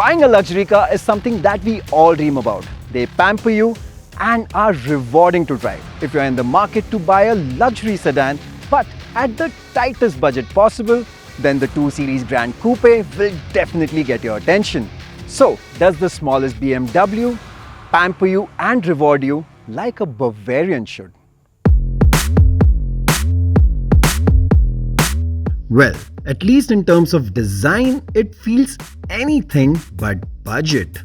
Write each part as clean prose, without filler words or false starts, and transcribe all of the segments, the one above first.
Buying a luxury car is something that we all dream about. They pamper you and are rewarding to drive. If you're in the market to buy a luxury sedan, but at the tightest budget possible, then the 2 Series Gran Coupe will definitely get your attention. So, does the smallest BMW pamper you and reward you like a Bavarian should? Well, at least in terms of design, it feels anything but budget.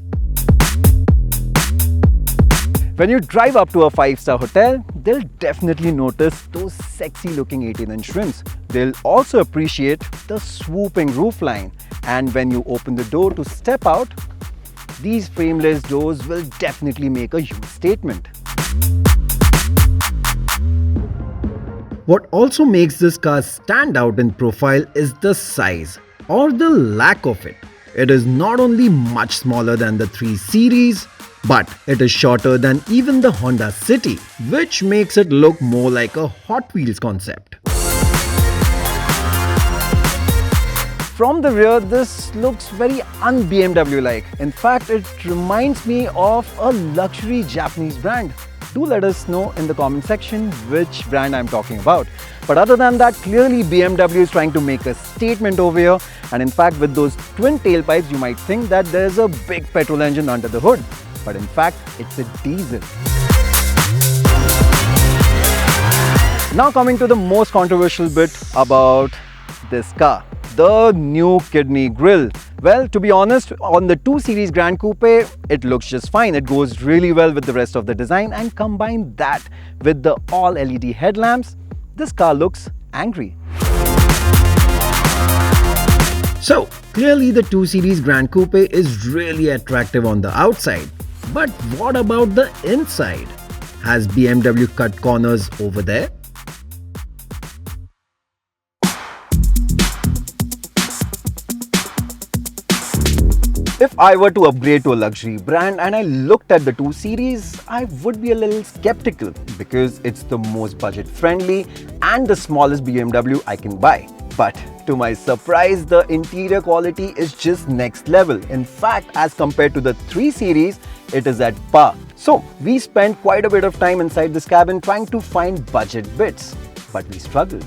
When you drive up to a 5-star hotel, they'll definitely notice those sexy looking 18-inch rims. They'll also appreciate the swooping roofline. And when you open the door to step out, these frameless doors will definitely make a huge statement. What also makes this car stand out in profile is the size, or the lack of it. It is not only much smaller than the 3 Series, but it is shorter than even the Honda City, which makes it look more like a Hot Wheels concept. From the rear, this looks very un-BMW-like. In fact, it reminds me of a luxury Japanese brand. Do let us know in the comment section which brand I'm talking about. But other than that, clearly BMW is trying to make a statement over here. And in fact, with those twin tailpipes, you might think that there's a big petrol engine under the hood. But in fact, it's a diesel. Now coming to the most controversial bit about this car, the new kidney grille. Well, to be honest, on the 2 Series Gran Coupe, it looks just fine. It goes really well with the rest of the design, and combine that with the all LED headlamps, this car looks angry. So, clearly the 2 Series Gran Coupe is really attractive on the outside. But what about the inside? Has BMW cut corners over there? If I were to upgrade to a luxury brand and I looked at the 2 Series, I would be a little skeptical because it's the most budget friendly and the smallest BMW I can buy. But to my surprise, the interior quality is just next level. In fact, as compared to the 3 Series, it is at par. So we spent quite a bit of time inside this cabin trying to find budget bits, but we struggled.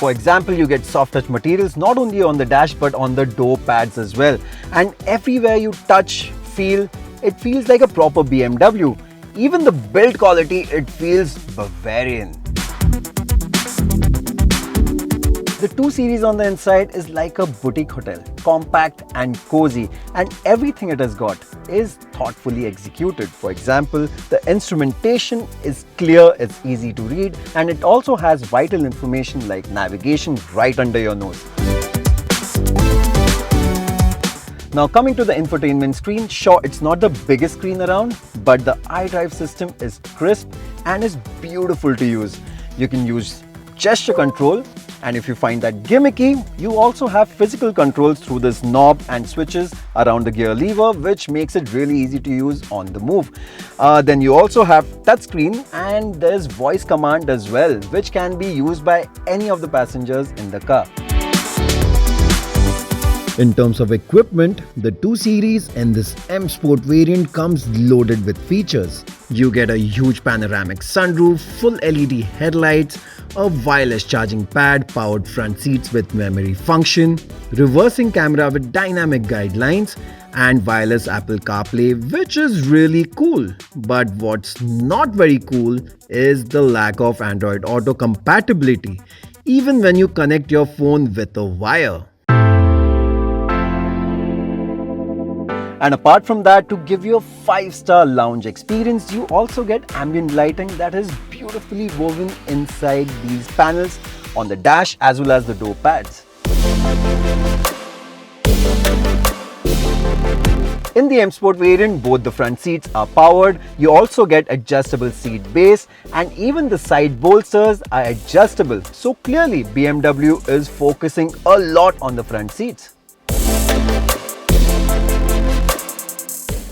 For example, you get soft touch materials not only on the dash but on the door pads as well. And everywhere you touch, it feels like a proper BMW. Even the build quality, it feels Bavarian. The 2 Series on the inside is like a boutique hotel, compact and cozy, and everything it has got is thoughtfully executed. For example, the instrumentation is clear, it's easy to read, and it also has vital information like navigation right under your nose. Now coming to the infotainment screen, sure, it's not the biggest screen around, but the iDrive system is crisp and is beautiful to use. You can use gesture control, and if you find that gimmicky, you also have physical controls through this knob and switches around the gear lever, which makes it really easy to use on the move. Then you also have touchscreen, and there's voice command as well, which can be used by any of the passengers in the car. In terms of equipment, the 2 Series and this M Sport variant comes loaded with features. You get a huge panoramic sunroof, full LED headlights, a wireless charging pad, powered front seats with memory function, reversing camera with dynamic guidelines, and wireless Apple CarPlay, which is really cool. But what's not very cool is the lack of Android Auto compatibility, even when you connect your phone with a wire. And apart from that, to give you a 5-star lounge experience, you also get ambient lighting that is beautifully woven inside these panels on the dash as well as the door pads. In the M Sport variant, both the front seats are powered. You also get adjustable seat base, and even the side bolsters are adjustable. So clearly, BMW is focusing a lot on the front seats.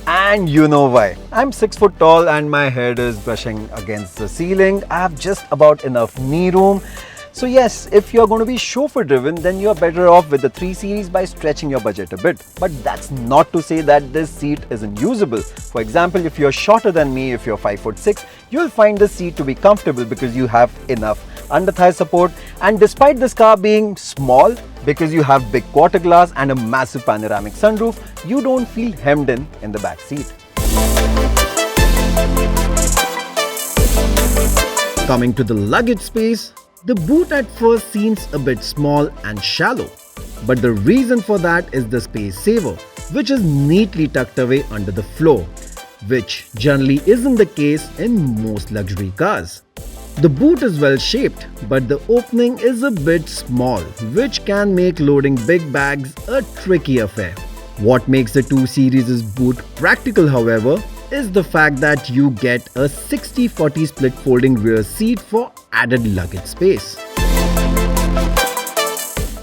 And you know why. I'm 6 foot tall and my head is brushing against the ceiling. I have just about enough knee room. So yes, if you're going to be chauffeur driven, then you're better off with the 3 Series by stretching your budget a bit. But that's not to say that this seat isn't usable. For example, if you're shorter than me, if you're 5'6", you'll find this seat to be comfortable because you have enough under thigh support. And despite this car being small, because you have big quarter glass and a massive panoramic sunroof, you don't feel hemmed in the back seat. Coming to the luggage space, the boot at first seems a bit small and shallow, but the reason for that is the space saver, which is neatly tucked away under the floor, which generally isn't the case in most luxury cars. The boot is well shaped, but the opening is a bit small, which can make loading big bags a tricky affair. What makes the 2 Series' boot practical, however, is the fact that you get a 60-40 split folding rear seat for added luggage space.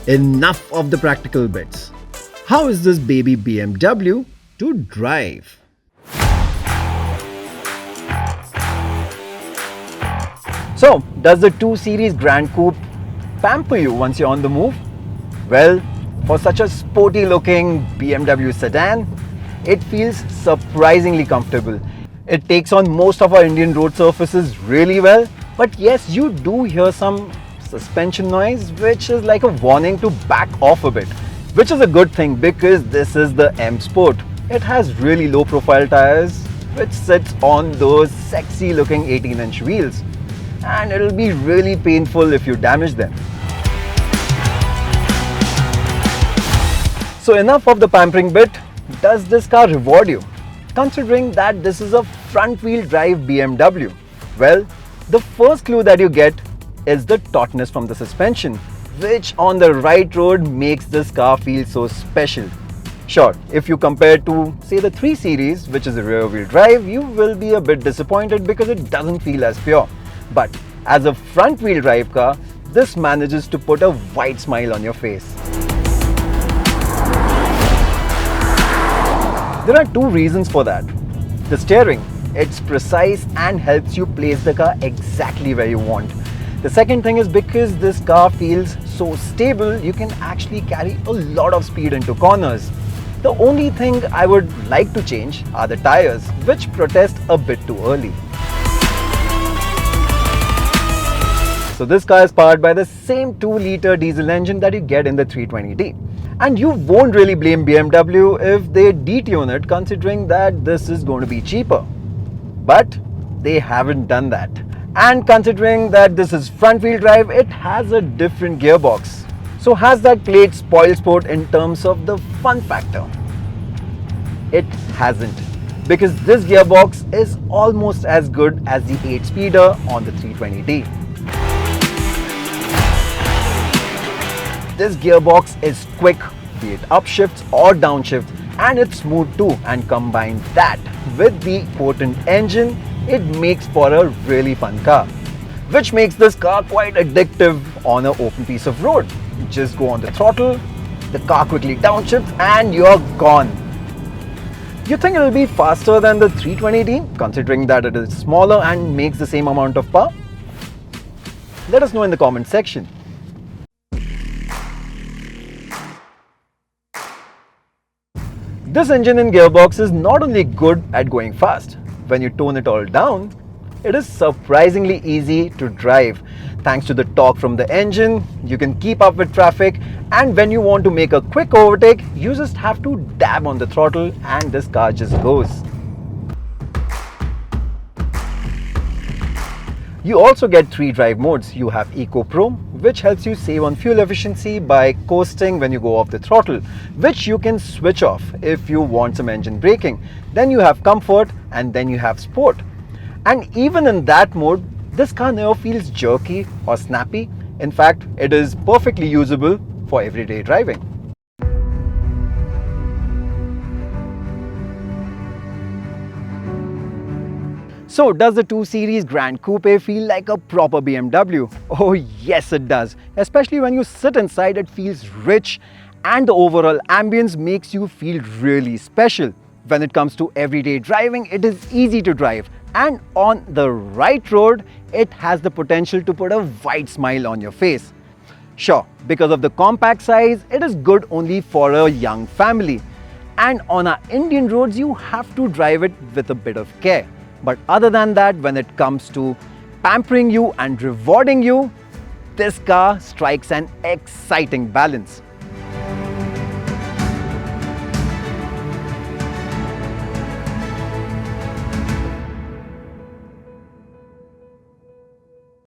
Enough of the practical bits. How is this baby BMW to drive? So, does the 2 Series Gran Coupe pamper you once you're on the move? Well, for such a sporty looking BMW sedan, it feels surprisingly comfortable. It takes on most of our Indian road surfaces really well, but yes, you do hear some suspension noise, which is like a warning to back off a bit, which is a good thing because this is the M Sport. It has really low profile tires, which sits on those sexy looking 18-inch wheels, and it'll be really painful if you damage them. So enough of the pampering bit. Does this car reward you? Considering that this is a front-wheel drive BMW, well, the first clue that you get is the tautness from the suspension, which on the right road makes this car feel so special. Sure, if you compare to say the 3 Series, which is a rear-wheel drive, you will be a bit disappointed because it doesn't feel as pure. But as a front-wheel drive car, this manages to put a wide smile on your face. There are 2 reasons for that. The steering, it's precise and helps you place the car exactly where you want. The second thing is because this car feels so stable, you can actually carry a lot of speed into corners. The only thing I would like to change are the tires, which protest a bit too early. So this car is powered by the same 2-liter diesel engine that you get in the 320d. And you won't really blame BMW if they detune it, considering that this is going to be cheaper. But they haven't done that. And considering that this is front-wheel drive, it has a different gearbox. So has that played spoilsport in terms of the fun factor? It hasn't, because this gearbox is almost as good as the 8-speeder on the 320d. This gearbox is quick, be it upshifts or downshifts, and it's smooth too. And combine that with the potent engine, it makes for a really fun car, which makes this car quite addictive on an open piece of road. You just go on the throttle, the car quickly downshifts, and you're gone. You think it'll be faster than the 320d, considering that it is smaller and makes the same amount of power? Let us know in the comment section. This engine and gearbox is not only good at going fast, when you tone it all down, it is surprisingly easy to drive. Thanks to the torque from the engine, you can keep up with traffic, and when you want to make a quick overtake, you just have to dab on the throttle and this car just goes. You also get 3 drive modes. You have Eco Pro, which helps you save on fuel efficiency by coasting when you go off the throttle, which you can switch off if you want some engine braking. Then you have Comfort, and then you have Sport. And even in that mode, this car never feels jerky or snappy. In fact, it is perfectly usable for everyday driving. So does the 2 Series Gran Coupe feel like a proper BMW? Oh yes, it does. Especially when you sit inside, it feels rich, and the overall ambience makes you feel really special. When it comes to everyday driving, it is easy to drive. And on the right road, it has the potential to put a wide smile on your face. Sure, because of the compact size, it is good only for a young family. And on our Indian roads, you have to drive it with a bit of care. But other than that, when it comes to pampering you and rewarding you, this car strikes an exciting balance.